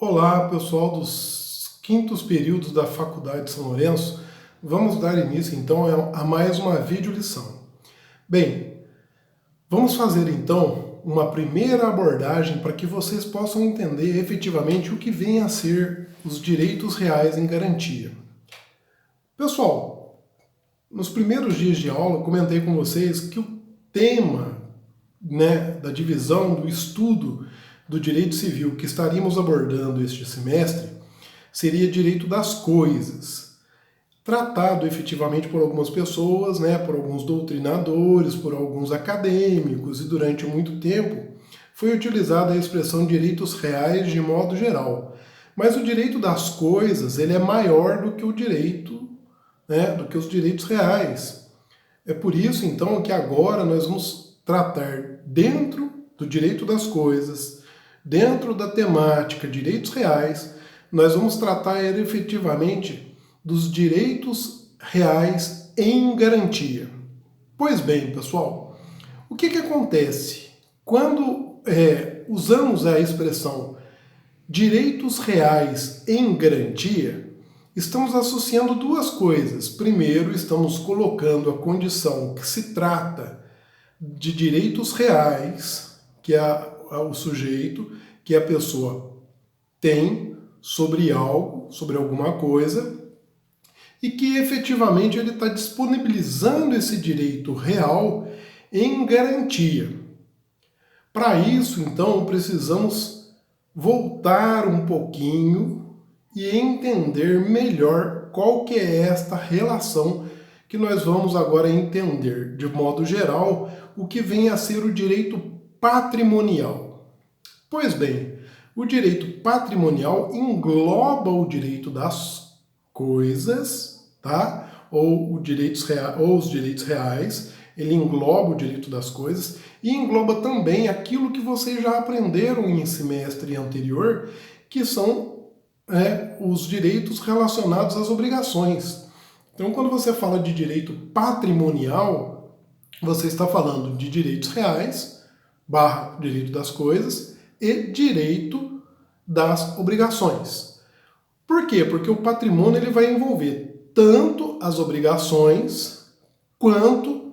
Olá, pessoal dos quintos períodos da Faculdade de São Lourenço. Vamos dar início então a mais uma videolição. Bem, vamos fazer então uma primeira abordagem para que vocês possam entender efetivamente o que vem a ser os direitos reais em garantia. Pessoal, nos primeiros dias de aula eu comentei com vocês que o tema da divisão do estudo do direito civil que estaríamos abordando este semestre seria direito das coisas, tratado efetivamente por algumas pessoas, por alguns doutrinadores, por alguns acadêmicos, e durante muito tempo foi utilizada a expressão direitos reais de modo geral. Mas o direito das coisas ele é maior do que o direito, do que os direitos reais. É por isso então que agora nós vamos tratar dentro do direito das coisas, dentro da temática direitos reais, nós vamos tratar efetivamente dos direitos reais em garantia. Pois bem, pessoal, o que acontece? Quando usamos a expressão direitos reais em garantia, estamos associando duas coisas. Primeiro, estamos colocando a condição que se trata de direitos reais, que é o sujeito, que a pessoa tem sobre algo, sobre alguma coisa, e que efetivamente ele está disponibilizando esse direito real em garantia. Para isso, então, precisamos voltar um pouquinho e entender melhor qual que é esta relação que nós vamos agora entender, de modo geral, o que vem a ser o direito patrimonial. Pois bem, o direito patrimonial engloba o direito das coisas, tá? Ou os direitos reais, ele engloba o direito das coisas e engloba também aquilo que vocês já aprenderam em semestre anterior, que são os direitos relacionados às obrigações. Então, quando você fala de direito patrimonial, você está falando de direitos reais, / direito das coisas, e direito das obrigações. Por quê? Porque o patrimônio ele vai envolver tanto as obrigações quanto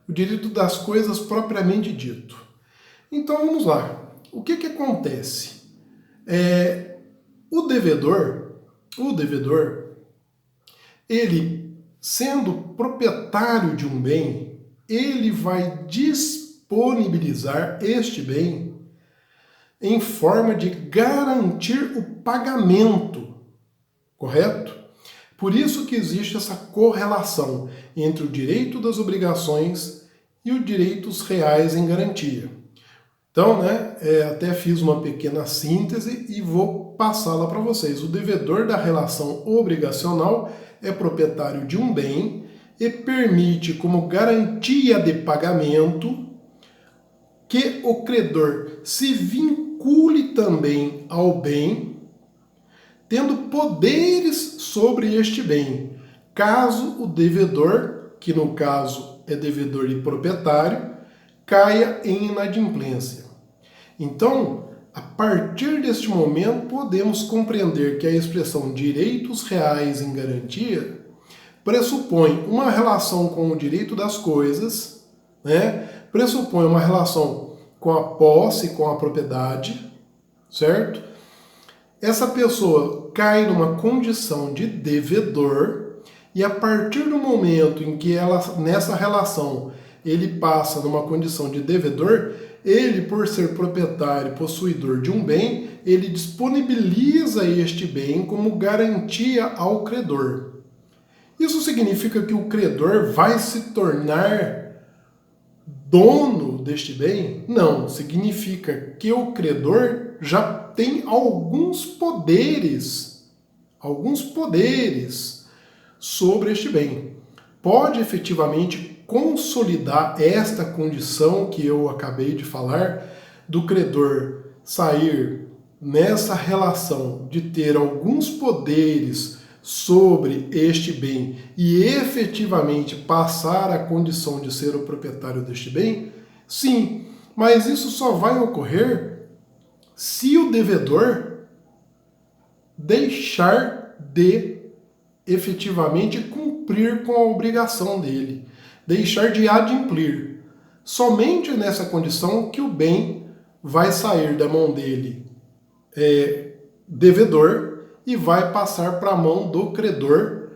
o direito das coisas propriamente dito. Então vamos lá. O que acontece? O devedor, ele sendo proprietário de um bem, ele vai disponibilizar este bem em forma de garantir o pagamento, correto? Por isso que existe essa correlação entre o direito das obrigações e os direitos reais em garantia. Então, até fiz uma pequena síntese e vou passá-la para vocês. O devedor da relação obrigacional é proprietário de um bem e permite como garantia de pagamento que o credor se vincule também ao bem, tendo poderes sobre este bem, caso o devedor, que no caso é devedor e proprietário, caia em inadimplência. Então, a partir deste momento, podemos compreender que a expressão direitos reais em garantia pressupõe uma relação com o direito das coisas, pressupõe uma relação com a posse, com a propriedade, certo? Essa pessoa cai numa condição de devedor e a partir do momento em que nessa relação ele passa numa condição de devedor, ele, por ser proprietário, possuidor de um bem, ele disponibiliza este bem como garantia ao credor. Isso significa que o credor vai se tornar dono deste bem? Não, significa que o credor já tem alguns poderes sobre este bem. Pode efetivamente consolidar esta condição que eu acabei de falar, do credor sair nessa relação de ter alguns poderes sobre este bem e efetivamente passar a condição de ser o proprietário deste bem? Sim, mas isso só vai ocorrer se o devedor deixar de efetivamente cumprir com a obrigação dele, deixar de adimplir. Somente nessa condição que o bem vai sair da mão dele devedor e vai passar para a mão do credor,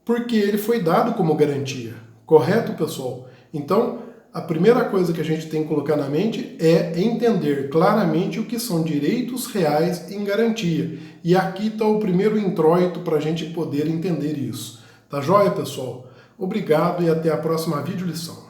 porque ele foi dado como garantia. Correto, pessoal? Então, a primeira coisa que a gente tem que colocar na mente é entender claramente o que são direitos reais em garantia. E aqui está o primeiro introito para a gente poder entender isso. Tá joia, pessoal? Obrigado e até a próxima videolição.